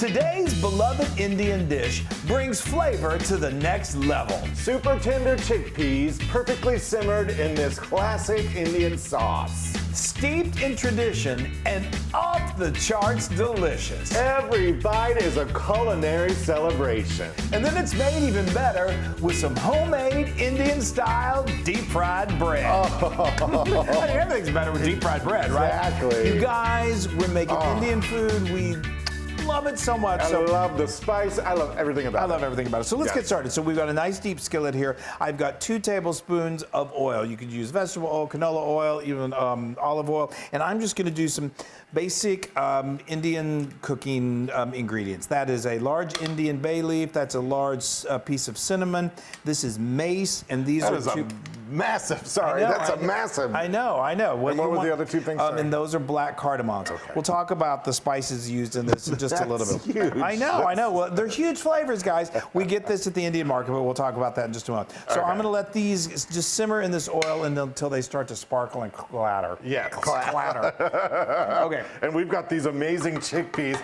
Today's beloved Indian dish brings flavor to the next level. Super tender chickpeas, perfectly simmered in this classic Indian sauce. Steeped in tradition and off the charts delicious. Every bite is a culinary celebration. And then it's made even better with some homemade Indian-style deep-fried bread. Oh. I mean, everything's better with deep-fried bread, right? Exactly. You guys, we're making Indian food. We love it so much. I love the spice. I love everything about it. I love everything about it. So let's get started. So we've got a nice deep skillet here. I've got 2 tablespoons of oil. You could use vegetable oil, canola oil, even olive oil. And I'm just going to do some basic Indian cooking ingredients. That is a large Indian bay leaf. That's a large piece of cinnamon. This is mace, and these That are is 2. Massive. Sorry, that's a massive. I know. And what were the other 2 things? And those are black cardamoms. Okay. We'll talk about the spices used in this in just a little bit. Huge. I know. Well, they're huge flavors, guys. We get this at the Indian market, but we'll talk about that in just a moment. So I'm going to let these just simmer in this oil until they start to sparkle and clatter. Yeah, clatter. Okay. And we've got these amazing chickpeas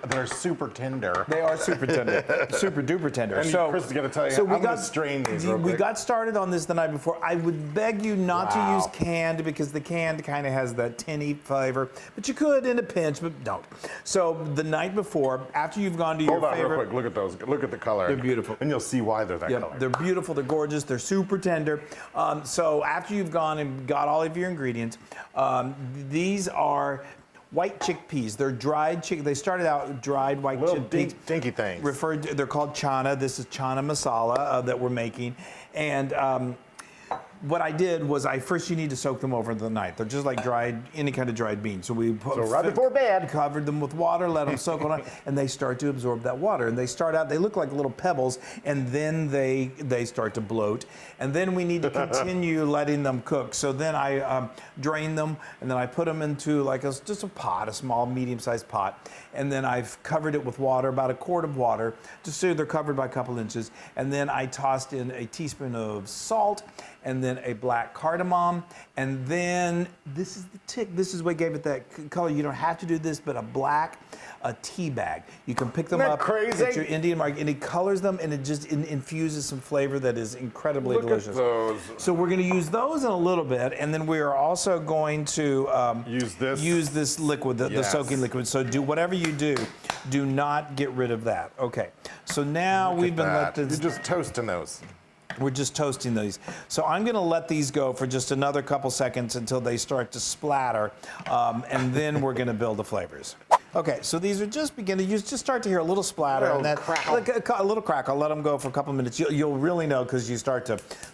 they're super tender. They are super tender, super duper tender. And so Chris is going to tell you, I'm going to strain these real We quick. got started on this the night before. I would beg you not to use canned because the canned kind of has that tinny flavor, but you could in a pinch, but don't. So the night before, after you've gone to your Hold on favorite, real quick. Look at those. Look at the color. They're beautiful. And you'll see why they're that color. They're beautiful, they're gorgeous, they're super tender. So after you've gone and got all of your ingredients, these are white chickpeas. They're dried They started out dried white chickpeas. Dinky things. They're called chana. This is Chana Masala that we're making. And what I did was first you need to soak them over the night. They're just like any kind of dried beans. So we right before bed, covered them with water, let them soak all night, and they start to absorb that water. And they look like little pebbles, and then they start to bloat. And then we need to continue letting them cook. So then I drain them, and then I put them into just a pot, a small, medium-sized pot. And then I've covered it with water, about a quart of water, just so they're covered by a couple inches. And then I tossed in a teaspoon of salt, and then a black cardamom, and then this is the tick. This is what gave it that color. You don't have to do this, but a tea bag. You can pick them up at your Indian market, and it colors them, and it just infuses some flavor that is incredibly delicious. Look at those. So we're going to use those in a little bit, and then we are also going to use this liquid, the soaking liquid. So do whatever you do not get rid of that. Okay. So now we've been let this. You're just toasting those. We're just toasting these. So I'm going to let these go for just another couple seconds until they start to splatter, and then we're going to build the flavors. Okay, so these are just beginning. You just start to hear a little splatter, and that a little crack. I'll let them go for a couple of minutes. You'll really know because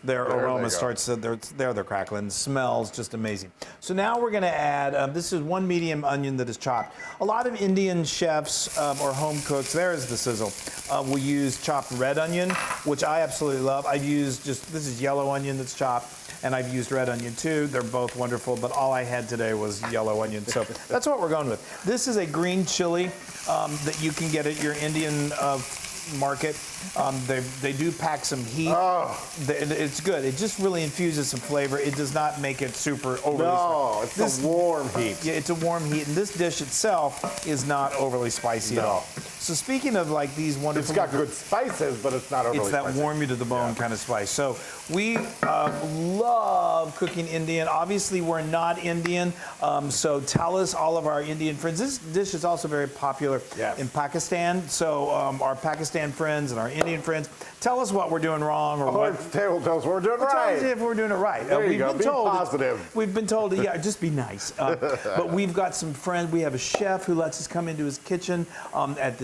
their aroma starts to they're crackling. It smells just amazing. So now we're going to add. This is 1 medium onion that is chopped. A lot of Indian chefs or home cooks, there's the sizzle, will use chopped red onion, which I absolutely love. I've used this is yellow onion that's chopped. And I've used red onion too. They're both wonderful, but all I had today was yellow onion. So that's what we're going with. This is a green chili that you can get at your Indian market. They do pack some heat. It's good. It just really infuses some flavor. It does not make it super overly spicy. It's a warm heat. Yeah, it's a warm heat. And this dish itself is not overly spicy at all. So speaking of these wonderful... It's got good spices, but it's not overly spicy. It's that warm you to the bone kind of spice. So we love cooking Indian. Obviously, we're not Indian, so tell us, all of our Indian friends. This dish is also very popular in Pakistan. So our Pakistan friends and our Indian friends, tell us what we're doing wrong or tell us what we're doing right. Tell us if we're doing it right. There you go. Be positive. We've been told, just be nice. But we've got some friends. We have a chef who lets us come into his kitchen at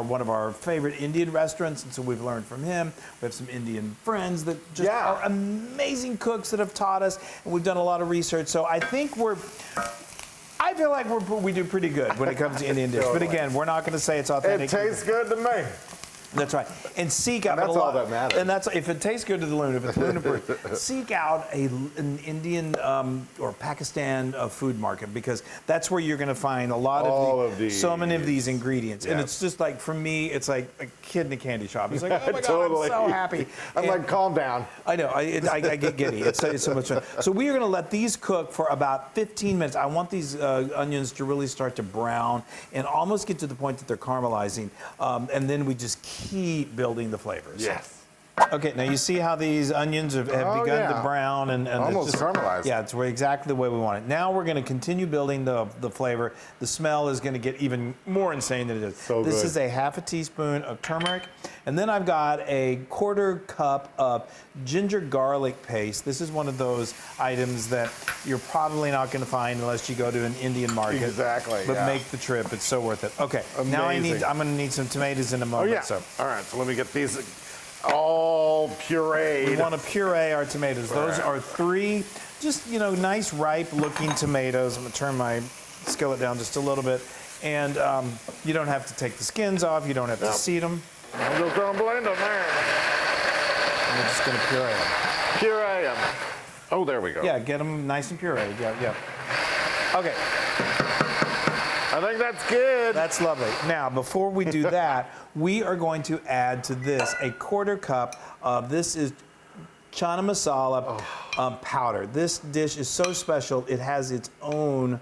one of our favorite Indian restaurants, and so we've learned from him. We have some Indian friends that just are amazing cooks that have taught us, and we've done a lot of research. So I think I feel like we do pretty good when it comes to Indian dish. But again, we're not going to say it's authentic. It tastes good to me. That's right. And seek out. And that's all that matters. And that's if it tastes good to the Loon, if it's Loon approved, seek out an Indian or Pakistan food market, because that's where you're going to find a lot of these. So many of these ingredients. And it's just like, for me, it's like a kid in a candy shop. It's like, oh my Totally. God, I'm so happy. I'm like, calm down. I know, I get giddy. It's so much fun. So we are going to let these cook for about 15 minutes. I want these onions to really start to brown and almost get to the point that they're caramelizing. And then we just keep building the flavors. Yes. Okay, now you see how these onions have begun to brown and almost it's just, caramelized. Yeah, it's exactly the way we want it. Now we're going to continue building the flavor. The smell is going to get even more insane than it is. So this good. is a half a teaspoon of turmeric, and then I've got a 1/4 cup of ginger garlic paste. This is one of those items that you're probably not going to find unless you go to an Indian market. Exactly. But make the trip; it's so worth it. Okay, now I'm going to need some tomatoes in a Oh moment. yeah. So. All right. So let me get these all pureed. We want to puree our tomatoes. Those are 3, just, nice ripe looking tomatoes. I'm going to turn my skillet down just a little bit. And you don't have to take the skins off. You don't have to seed them. I'm just gonna blend them there. And we're just going to puree them. Puree them. Oh, there we go. Yeah, get them nice and pureed. Yeah. Okay. I think that's good. That's lovely. Now, before we do that, we are going to add to this a 1/4 cup of, this is Chana Masala powder. This dish is so special, it has its own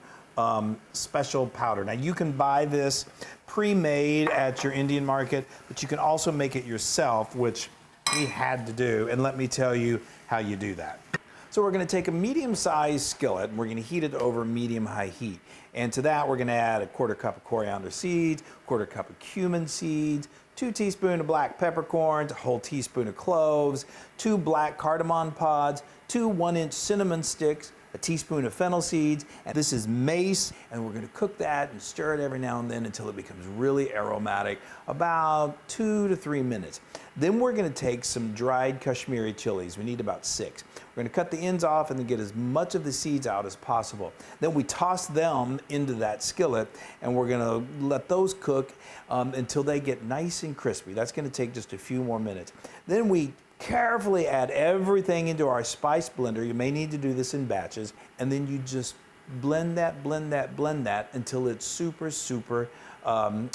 special powder. Now, you can buy this pre-made at your Indian market, but you can also make it yourself, which we had to do, and let me tell you how you do that. So we're going to take a medium-sized skillet and we're going to heat it over medium-high heat. And to that, we're going to add a 1/4 cup of coriander seeds, 1/4 cup of cumin seeds, 2 teaspoons of black peppercorns, a whole teaspoon of cloves, 2 black cardamom pods, 2 1-inch cinnamon sticks, a teaspoon of fennel seeds, and this is mace, and we're going to cook that and stir it every now and then until it becomes really aromatic, about 2 to 3 minutes. Then we're going to take some dried Kashmiri chilies. We need about 6. We're going to cut the ends off and then get as much of the seeds out as possible. Then we toss them into that skillet, and we're going to let those cook until they get nice and crispy. That's going to take just a few more minutes. Then we carefully add everything into our spice blender. You may need to do this in batches, and then you just blend that until it's super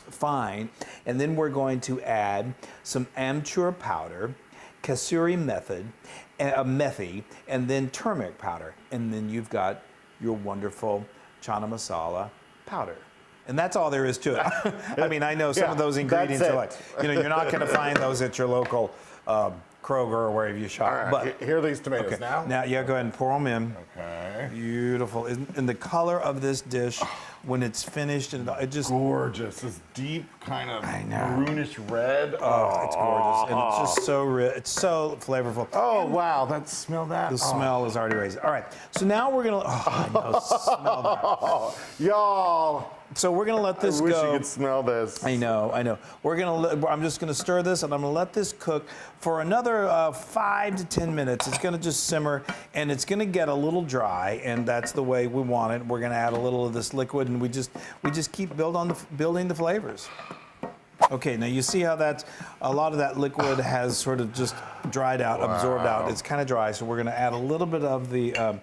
fine. And then we're going to add some amchur powder, kasuri methi, and then turmeric powder. And then you've got your wonderful Chana Masala powder. And that's all there is to it. I mean, I know some of those ingredients are like, you're not going to find those at your local Kroger or wherever you shop. All right, but here are these tomatoes now. Now, yeah, go ahead and pour them in. Okay. Beautiful. And the color of this dish, when it's finished, and it just Gorgeous. This deep kind of know. maroonish red. oh, it's gorgeous, and it's just so rich. It's so flavorful. Oh, wow. Smell that. The smell is already raised. All right, so now we're gonna. Oh, I know, smell that. Oh, y'all. So we're gonna let this I wish go. you could smell this. I know. I'm just gonna stir this, and I'm gonna let this cook for another 5 to 10 minutes. It's gonna just simmer, and it's gonna get a little dry, and that's the way we want it. We're gonna add a little of this liquid, and we just keep building the flavors. Okay, now you see how a lot of that liquid has sort of just dried out, absorbed out. It's kind of dry, so we're gonna add a little bit of the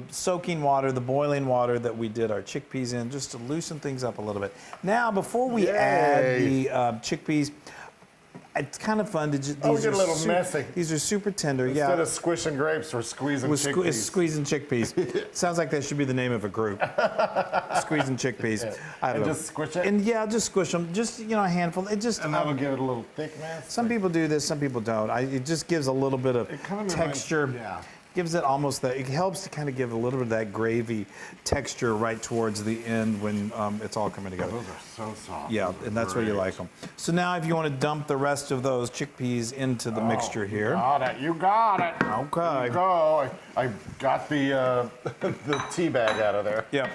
soaking water, the boiling water that we did our chickpeas in, just to loosen things up a little bit. Now, before we add the chickpeas, it's kind of fun to just. We get a little messy. These are super tender. Instead of squishing grapes, we're squeezing chickpeas. Squeezing chickpeas. Sounds like that should be the name of a group. Squeezing chickpeas. I don't know. Just squish it? And yeah, just squish them. Just, a handful. It just. And that will give it a little thickness. Some people do this, some people don't. It just gives a little bit of texture. Gives it almost it helps to kind of give a little bit of that gravy texture right towards the end when it's all coming together. Those are so soft. Yeah, and that's where you like them. So now if you want to dump the rest of those chickpeas into the mixture here. You got it. Okay. You go. I got the tea bag out of there. Yeah,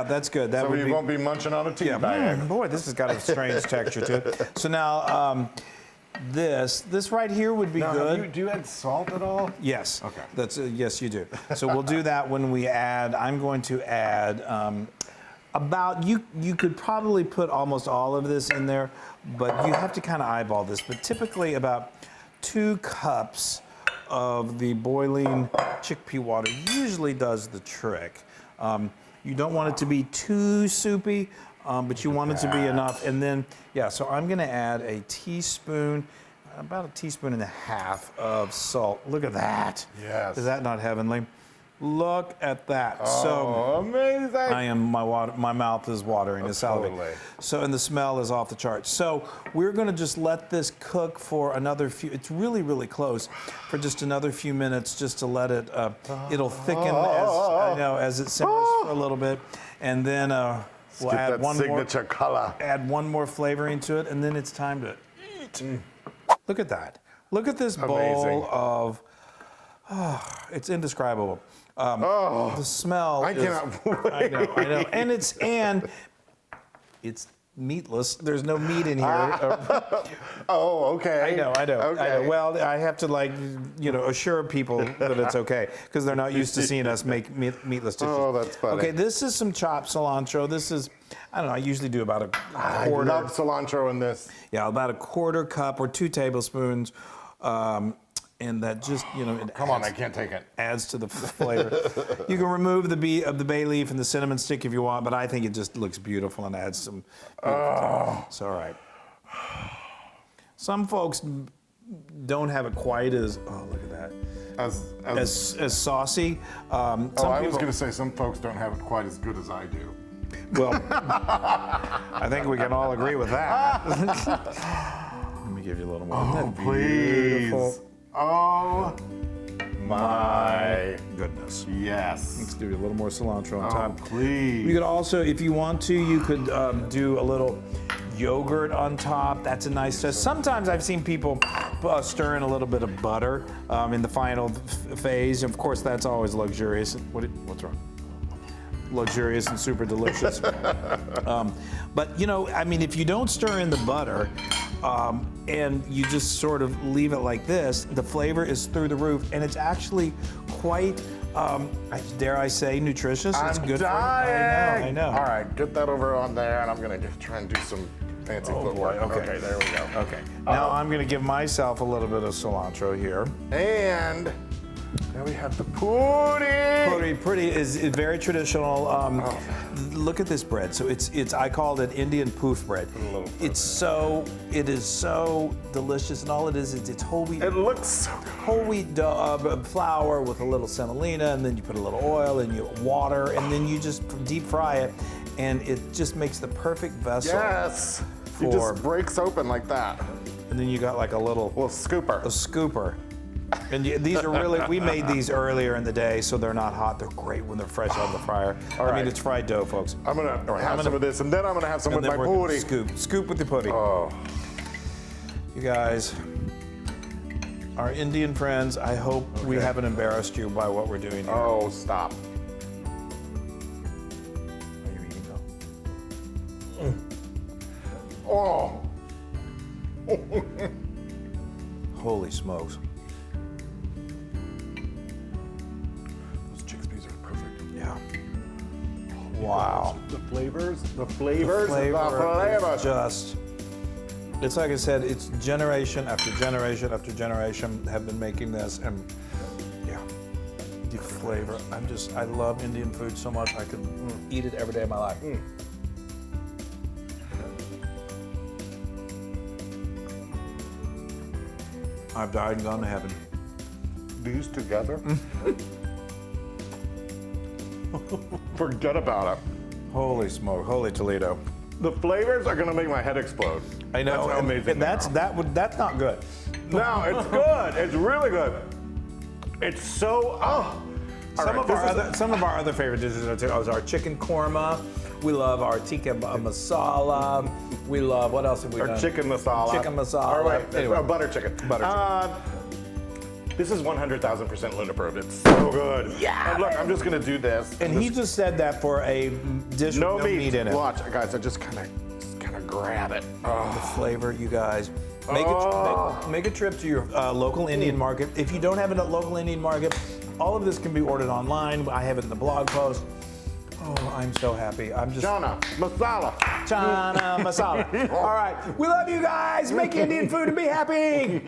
that's good. That So would you won't be munching on a tea bag. Boy, this has got a strange texture to it. So now, this right here would be good. Do you add salt at all? Yes. Okay. Yes, you do. So we'll do that when we add. I'm going to add About, you could probably put almost all of this in there, but you have to kind of eyeball this. But typically about 2 cups of the boiling chickpea water usually does the trick. You don't want it to be too soupy, but you want it to be enough. And then, yeah, so I'm gonna add a teaspoon, about a teaspoon and a half of salt. Look at that. Yes. Is that not heavenly? Look at that. Oh, So amazing. I am, my mouth is watering, it's salivating. Totally. So, and the smell is off the charts. So we're gonna just let this cook for another few, it's really, really close, for just another few minutes, just to let it, it'll thicken as it simmers for a little bit. And then we'll Get add that one signature color. add one more flavoring to it, and then it's time to eat. Look at that. Look at this bowl Amazing. of, it's indescribable. The smell. I cannot wait. I know, and it's meatless. There's no meat in here. Oh, okay. I know. Okay. Well, I have to assure people that it's okay because they're not used to seeing us make meatless dishes. Oh, that's funny. Okay, this is some chopped cilantro. This is, I don't know, I usually do about a quarter. I love cilantro in this. Yeah, about a quarter cup or 2 tablespoons. And that just, Come on, I can't take it. adds to the flavor. You can remove the bay leaf and the cinnamon stick if you want, but I think it just looks beautiful and adds some. It's all right. Some folks don't have it quite as, look at that, as saucy. I was going to say some folks don't have it quite as good as I do. Well, I think we can all agree with that. Let me give you a little more. Oh, Isn't that beautiful? please. Oh, my Goodness. yes. Let's do a little more cilantro on top. Please. You could also, if you want to, you could do a little yogurt on top. That's a nice touch. Sometimes I've seen people stir in a little bit of butter in the final phase. Of course, that's always luxurious. What's wrong? Luxurious and super delicious. But if you don't stir in the butter and you just sort of leave it like this, the flavor is through the roof, and it's actually quite, dare I say, nutritious. It's I'm good dying. for you. I know. All right, get that over on there, and I'm going to try and do some fancy footwork. boy, okay. Okay, there we go. Okay. Now I'm going to give myself a little bit of cilantro here. And now we have the puréed. Puréed is very traditional. Look at this bread. So it's I called it Indian poof bread. It is so delicious, and all it is it's whole wheat. It looks so good. Whole wheat flour with a little semolina, and then you put a little oil and you water, and then you just deep fry it, and it just makes the perfect vessel. Yes. It just breaks open like that. And then you got like a little scooper. A scooper. And these are really, we made these earlier in the day, so they're not hot. They're great when they're fresh out of the fryer. I mean, it's fried dough, folks. I'm gonna have some of this, and then I'm gonna have some with my puréed. Scoop with the pudding. Oh. You guys, our Indian friends, I hope we haven't embarrassed you by what we're doing here. Oh, stop. Are you eating though? Oh. Holy smokes. Those chickpeas are perfect. Yeah. Wow. The flavors. The flavor is just, it's like I said, it's generation after generation after generation have been making this, and yeah, the flavor. I love Indian food so much, I could eat it every day of my life. I've died and gone to heaven. These together? Forget about it. Holy smoke, holy Toledo. The flavors are gonna make my head explode. I know, That's how amazing and that's not good. No, it's good. It's really good. It's so, Some of our other favorite dishes are our chicken korma. We love our tikka masala. We love, what else have we done? chicken masala. Chicken masala. Or wait, Anyway. butter chicken. Butter chicken. This is 100,000% Loon approved. It's so good. Yeah. And look, I'm just gonna do this. And he just said that for a dish no with no meat in it. Watch, guys. I just kind of grab it. Oh. The flavor, you guys. Make a trip to your local Indian market. If you don't have a local Indian market, all of this can be ordered online. I have it in the blog post. Oh, I'm so happy. I'm just Chana Masala. Chana Masala. All right, we love you guys. Make Indian food and be happy.